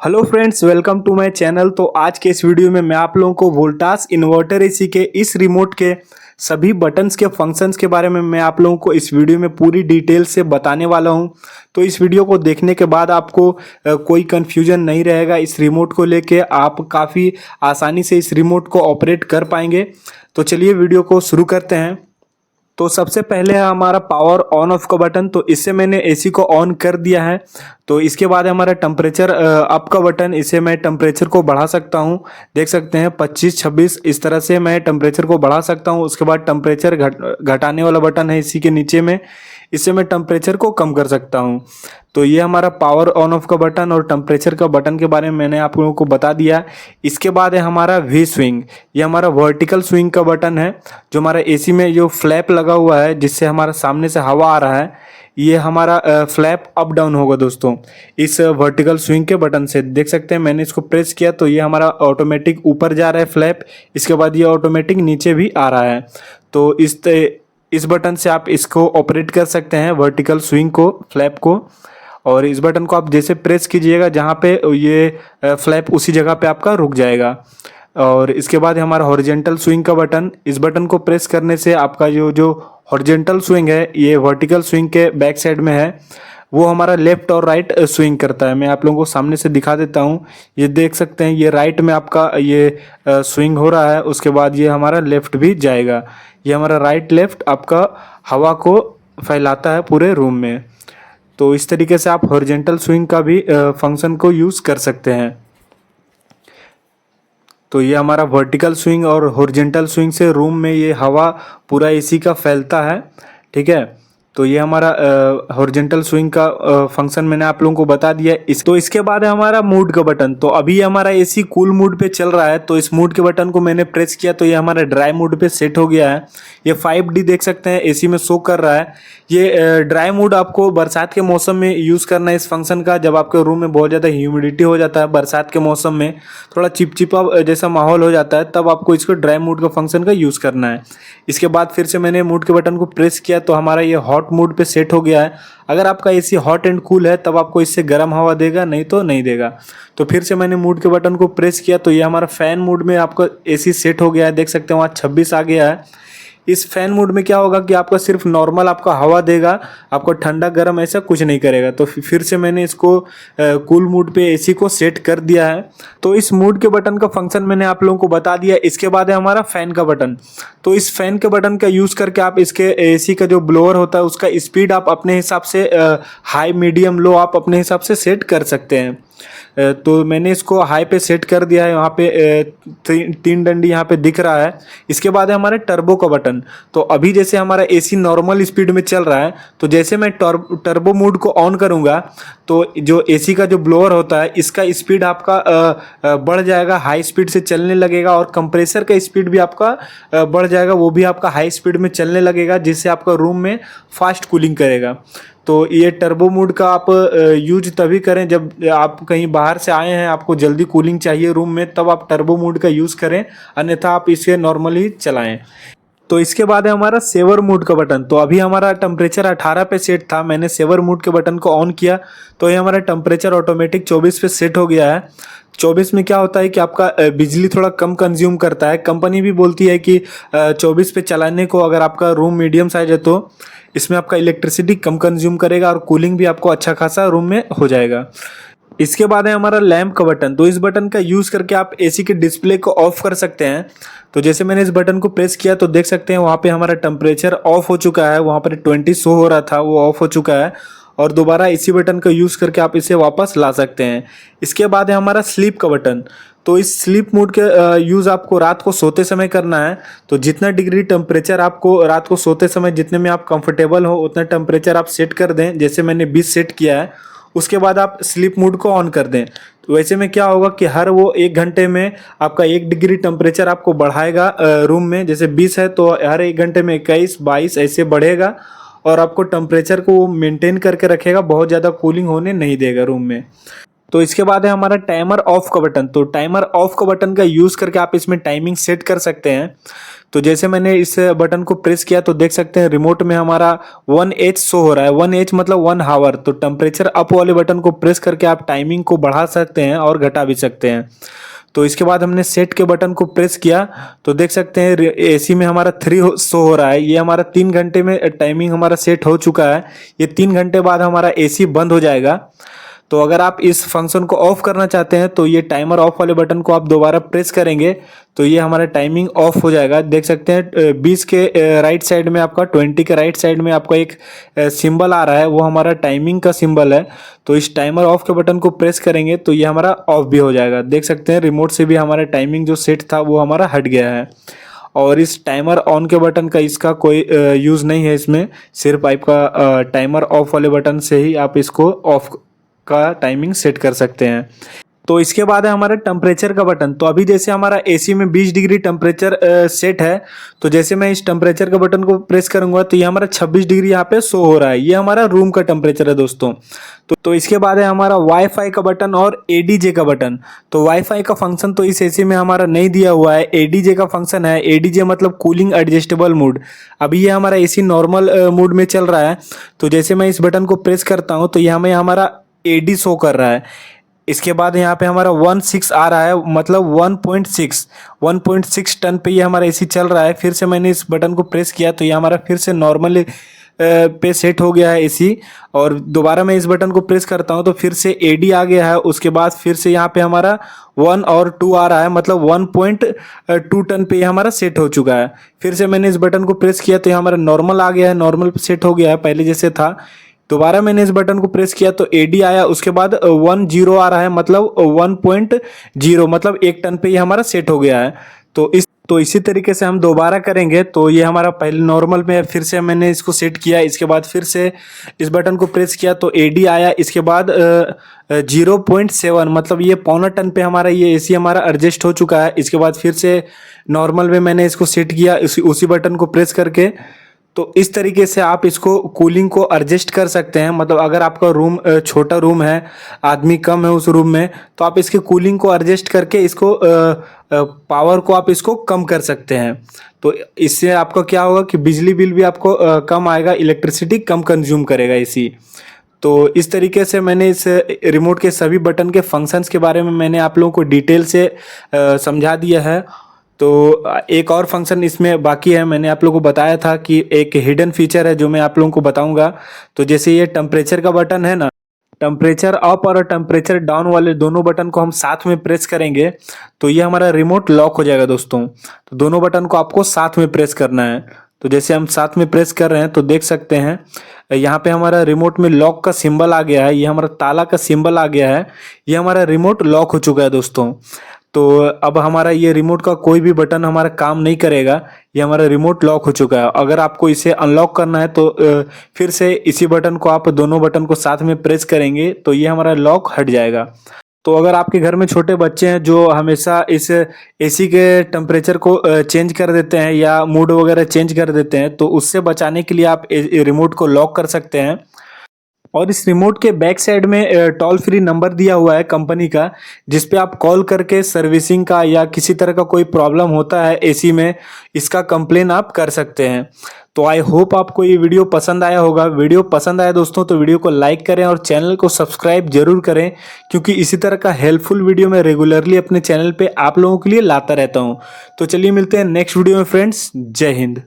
Hello friends, welcome to my channel. तो आज के इस वीडियो में मैं आप लोगों को वोल्टास इन्वर्टर एसी के इस रिमोट के सभी बटन्स के फंक्शंस के बारे में मैं आप लोगों को इस वीडियो में पूरी डिटेल से बताने वाला हूं। तो इस वीडियो को देखने के बाद आपको कोई कंफ्यूजन नहीं रहेगा। इस रिमोट को लेके आप काफ़ी आसानी से इस रिमोट को ऑपरेट कर पाएंगे। तो चलिए वीडियो को शुरू करते हैं। तो सबसे पहले है हमारा पावर ऑन ऑफ का बटन। तो इससे मैंने एसी को ऑन कर दिया है। तो इसके बाद है हमारा टेम्परेचर अप का बटन। इसे मैं टेम्परेचर को बढ़ा सकता हूँ, देख सकते हैं 25 26 इस तरह से मैं टेम्परेचर को बढ़ा सकता हूँ। उसके बाद टेम्परेचर घटाने वाला बटन है इसी के नीचे में, इससे मैं टेम्परेचर को कम कर सकता हूँ। तो ये हमारा पावर ऑन ऑफ का बटन और टेम्परेचर का बटन के बारे में मैंने आप लोगों को बता दिया। इसके बाद है हमारा वी स्विंग। ये हमारा वर्टिकल स्विंग का बटन है। जो हमारा एसी में जो फ्लैप लगा हुआ है जिससे हमारा सामने से हवा आ रहा है, ये हमारा फ्लैप अप डाउन होगा दोस्तों इस वर्टिकल स्विंग के बटन से। देख सकते हैं मैंने इसको प्रेस किया तो ये हमारा ऑटोमेटिक ऊपर जा रहा है फ्लैप। इसके बाद ये ऑटोमेटिक नीचे भी आ रहा है। तो इस बटन से आप इसको ऑपरेट कर सकते हैं, वर्टिकल स्विंग को, फ्लैप को। और इस बटन को आप जैसे प्रेस कीजिएगा जहाँ पे ये फ्लैप उसी जगह पे आपका रुक जाएगा। और इसके बाद हमारा हॉरिजेंटल स्विंग का बटन। इस बटन को प्रेस करने से आपका जो हॉरिजेंटल स्विंग है, ये वर्टिकल स्विंग के बैक साइड में है, वो हमारा लेफ्ट और राइट स्विंग करता है। मैं आप लोगों को सामने से दिखा देता हूँ। ये देख सकते हैं ये राइट में आपका ये स्विंग हो रहा है। उसके बाद ये हमारा लेफ्ट भी जाएगा। ये हमारा राइट लेफ्ट आपका हवा को फैलाता है पूरे रूम में। तो इस तरीके से आप हॉरिजेंटल स्विंग का भी फंक्शन को यूज़ कर सकते हैं। तो ये हमारा वर्टिकल स्विंग और हॉरिजेंटल स्विंग से रूम में ये हवा पूरा एसी का फैलता है, ठीक है। तो ये हमारा हॉरिजेंटल स्विंग का फंक्शन मैंने आप लोगों को बता दिया। तो इसके बाद है हमारा मूड का बटन। तो अभी हमारा एसी कूल मूड पे चल रहा है, तो इस मूड के बटन को मैंने प्रेस किया तो ये हमारा ड्राई मूड पे सेट हो गया है। ये 5D देख सकते हैं एसी में शो कर रहा है। ये ड्राई मूड आपको बरसात के मौसम में यूज़ करना है इस फंक्शन का। जब आपके रूम में बहुत ज़्यादा ह्यूमिडिटी हो जाता है, बरसात के मौसम में थोड़ा चिपचिपा जैसा माहौल हो जाता है, तब आपको इसको ड्राई मूड का फंक्शन का यूज़ करना है। इसके बाद फिर से मैंने मूड के बटन को प्रेस किया तो हमारा ये हॉट मूड पे सेट हो गया है। अगर आपका एसी हॉट एंड कूल है तब आपको इससे गर्म हवा देगा, नहीं तो नहीं देगा। तो फिर से मैंने मूड के बटन को प्रेस किया तो ये हमारा फैन मूड में आपका एसी सेट हो गया है। देख सकते हैं वहाँ 26 आ गया है। इस फैन मोड में क्या होगा कि आपका सिर्फ नॉर्मल आपका हवा देगा, आपको ठंडा गर्म ऐसा कुछ नहीं करेगा। तो फिर से मैंने इसको कूल मूड पे एसी को सेट कर दिया है। तो इस मूड के बटन का फंक्शन मैंने आप लोगों को बता दिया। इसके बाद है हमारा फैन का बटन। तो इस फैन के बटन का यूज़ करके आप इसके एसी का जो ब्लोअर होता है उसका स्पीड आप अपने हिसाब से हाई मीडियम लो आप अपने हिसाब से सेट कर सकते हैं। तो मैंने इसको हाई पे सेट कर दिया है। यहाँ पे तीन डंडी यहाँ पे दिख रहा है। इसके बाद है हमारे टर्बो का बटन। तो अभी जैसे हमारा एसी नॉर्मल स्पीड में चल रहा है, तो जैसे मैं टर्बो मोड को ऑन करूँगा तो जो एसी का जो ब्लोअर होता है इसका स्पीड आपका बढ़ जाएगा, हाई स्पीड से चलने लगेगा। और कंप्रेसर का स्पीड भी आपका बढ़ जाएगा, वो भी आपका हाई स्पीड में चलने लगेगा, जिससे आपका रूम में फास्ट कूलिंग करेगा। तो ये टर्बो मोड का आप यूज तभी करें जब आप कहीं बाहर से आए हैं, आपको जल्दी कूलिंग चाहिए रूम में, तब आप टर्बो मोड का यूज़ करें, अन्यथा आप इसे नॉर्मली चलाएं। तो इसके बाद है हमारा सेवर मोड का बटन। तो अभी हमारा टेम्परेचर 18 पे सेट था, मैंने सेवर मोड के बटन को ऑन किया तो ये हमारा टेम्परेचर ऑटोमेटिक 24 पे सेट हो गया है। 24 में क्या होता है कि आपका बिजली थोड़ा कम कंज्यूम करता है। कंपनी भी बोलती है कि 24 पे चलाने को, अगर आपका रूम मीडियम साइज है तो इसमें आपका इलेक्ट्रिसिटी कम कंज्यूम करेगा और कूलिंग भी आपको अच्छा खासा रूम में हो जाएगा। इसके बाद है हमारा लैंप का बटन। तो इस बटन का यूज़ करके आप एसी के डिस्प्ले को ऑफ कर सकते हैं। तो जैसे मैंने इस बटन को प्रेस किया तो देख सकते हैं वहाँ पे हमारा टेम्परेचर ऑफ हो चुका है, वहाँ पर 20 शो हो रहा था वो ऑफ हो चुका है। और दोबारा इसी बटन का यूज़ करके आप इसे वापस ला सकते हैं। इसके बाद है हमारा स्लीप का बटन। तो इस स्लीप मोड के यूज़ आपको रात को सोते समय करना है। तो जितना डिग्री टेम्परेचर आपको रात को सोते समय जितने में आप कंफर्टेबल हो उतना टेम्परेचर आप सेट कर दें। जैसे मैंने 20 सेट किया है, उसके बाद आप स्लीप मोड को ऑन कर दें। तो वैसे में क्या होगा कि हर वो 1 घंटे में आपका 1 डिग्री टेम्परेचर आपको बढ़ाएगा रूम में। जैसे 20 है तो हर 1 घंटे में 21 22 ऐसे बढ़ेगा और आपको टेम्परेचर को मेंटेन करके रखेगा, बहुत ज़्यादा कूलिंग होने नहीं देगा रूम में। तो इसके बाद है हमारा टाइमर ऑफ का बटन। तो टाइमर ऑफ का बटन का यूज़ करके आप इसमें टाइमिंग सेट कर सकते हैं। तो जैसे मैंने इस बटन को प्रेस किया तो देख सकते हैं रिमोट में हमारा 1H शो हो रहा है। 1H मतलब 1 आवर। तो टेम्परेचर अप वाले बटन को प्रेस करके आप टाइमिंग को बढ़ा सकते हैं और घटा भी सकते हैं। तो इसके बाद हमने सेट के बटन को प्रेस किया तो देख सकते हैं एसी में हमारा 3 शो हो रहा है। ये हमारा 3 घंटे में टाइमिंग हमारा सेट हो चुका है। ये 3 घंटे बाद हमारा एसी बंद हो जाएगा। तो अगर आप इस फंक्शन को ऑफ करना चाहते हैं तो ये टाइमर ऑफ वाले बटन को आप दोबारा प्रेस करेंगे तो ये हमारा टाइमिंग ऑफ हो जाएगा। देख सकते हैं 20 के राइट साइड में आपका, 20 के राइट साइड में आपका एक सिंबल आ रहा है, वो हमारा टाइमिंग का सिंबल है। तो इस टाइमर ऑफ के बटन को प्रेस करेंगे तो ये हमारा ऑफ भी हो जाएगा। देख सकते हैं रिमोट से भी हमारा टाइमिंग जो सेट था वो हमारा हट गया है। और इस टाइमर ऑन के बटन का इसका कोई यूज़ नहीं है इसमें, सिर्फ आपका टाइमर ऑफ वाले बटन से ही आप इसको ऑफ का टाइमिंग सेट कर सकते हैं। तो इसके बाद है हमारा टेम्परेचर का बटन। तो अभी जैसे हमारा एसी में 20 डिग्री टेम्परेचर सेट है, तो जैसे मैं इस टेम्परेचर का बटन को प्रेस करूंगा तो ये हमारा 26 डिग्री यहाँ पे शो हो रहा है। ये हमारा रूम का टेम्परेचर है दोस्तों। तो इसके बाद है हमारा वाईफाई का बटन और एडीजे का बटन। तो वाईफाई का फंक्शन तो इस एसी में हमारा नहीं दिया हुआ है। एडीजे का फंक्शन है। एडीजे मतलब कूलिंग एडजस्टेबल मोड। अभी ये हमारा एसी नॉर्मल मोड में चल रहा है। तो जैसे मैं इस बटन को प्रेस करता हूँ तो ये हमें हमारा एडी शो कर रहा है। इसके बाद यहाँ पे हमारा 16 आ रहा है, मतलब 1.6 टन पे ये हमारा एसी चल रहा है। फिर से मैंने इस बटन को प्रेस किया तो ये हमारा फिर से नॉर्मल पे सेट हो गया है एसी। और दोबारा मैं इस बटन को प्रेस करता हूँ तो फिर से एडी आ गया है। उसके बाद फिर से यहाँ पे हमारा 1 और 2 आ रहा है, मतलब 1.2 टन पे ये हमारा सेट हो चुका है। फिर से मैंने इस बटन को प्रेस किया तो ये हमारा नॉर्मल आ गया है, नॉर्मल सेट हो गया है पहले जैसे था। दोबारा मैंने इस बटन को प्रेस किया तो एडी आया। उसके बाद 10 आ रहा है, मतलब 1.0, मतलब 1 टन पे ये हमारा सेट हो गया है। तो इसी तरीके से हम दोबारा करेंगे। तो ये हमारा पहले नॉर्मल में, फिर से मैंने इसको सेट किया। इसके बाद फिर से इस बटन को प्रेस किया तो एडी आया। इसके बाद 0.7, मतलब ये 0.25 टन पे हमारा ये एसी हमारा एडजस्ट हो चुका है। इसके बाद फिर से नॉर्मल में मैंने इसको सेट किया उसी बटन को प्रेस करके। तो इस तरीके से आप इसको कूलिंग को एडजस्ट कर सकते हैं। मतलब अगर आपका रूम छोटा रूम है, आदमी कम है उस रूम में, तो आप इसके कूलिंग को एडजस्ट करके इसको पावर को आप इसको कम कर सकते हैं। तो इससे आपका क्या होगा कि बिजली बिल भी आपको कम आएगा, इलेक्ट्रिसिटी कम कंज्यूम करेगा इसी। तो इस तरीके से मैंने इस रिमोट के सभी बटन के फंक्शंस के बारे में मैंने आप लोगों को डिटेल से समझा दिया है। तो एक और फंक्शन इसमें बाकी है। मैंने आप लोगों को बताया था कि एक हिडन फीचर है जो मैं आप लोगों को बताऊंगा। तो जैसे ये टेम्परेचर का बटन है ना, टेम्परेचर अप और टेम्परेचर डाउन वाले दोनों बटन को हम साथ में प्रेस करेंगे तो ये हमारा रिमोट लॉक हो जाएगा दोस्तों। तो दोनों बटन को आपको साथ में प्रेस करना है। तो जैसे हम साथ में प्रेस कर रहे हैं तो देख सकते हैं यहाँ पे हमारा रिमोट में लॉक का सिंबल आ गया है। ये हमारा ताला का सिंबल आ गया है। ये हमारा रिमोट लॉक हो चुका है दोस्तों। तो अब हमारा ये रिमोट का कोई भी बटन हमारा काम नहीं करेगा। ये हमारा रिमोट लॉक हो चुका है। अगर आपको इसे अनलॉक करना है तो फिर से इसी बटन को आप दोनों बटन को साथ में प्रेस करेंगे तो ये हमारा लॉक हट जाएगा। तो अगर आपके घर में छोटे बच्चे हैं जो हमेशा इस एसी के टेम्परेचर को चेंज कर देते हैं या मूड वगैरह चेंज कर देते हैं, तो उससे बचाने के लिए आप रिमोट को लॉक कर सकते हैं। और इस रिमोट के बैक साइड में टोल फ्री नंबर दिया हुआ है कंपनी का, जिस पे आप कॉल करके सर्विसिंग का या किसी तरह का कोई प्रॉब्लम होता है एसी में, इसका कंप्लेन आप कर सकते हैं। तो आई होप आपको ये वीडियो पसंद आया होगा। वीडियो पसंद आया दोस्तों तो वीडियो को लाइक करें और चैनल को सब्सक्राइब जरूर करें, क्योंकि इसी तरह का हेल्पफुल वीडियो मैं रेगुलरली अपने चैनल पे आप लोगों के लिए लाता रहता हूँ। तो चलिए मिलते हैं नेक्स्ट वीडियो में फ्रेंड्स। जय हिंद।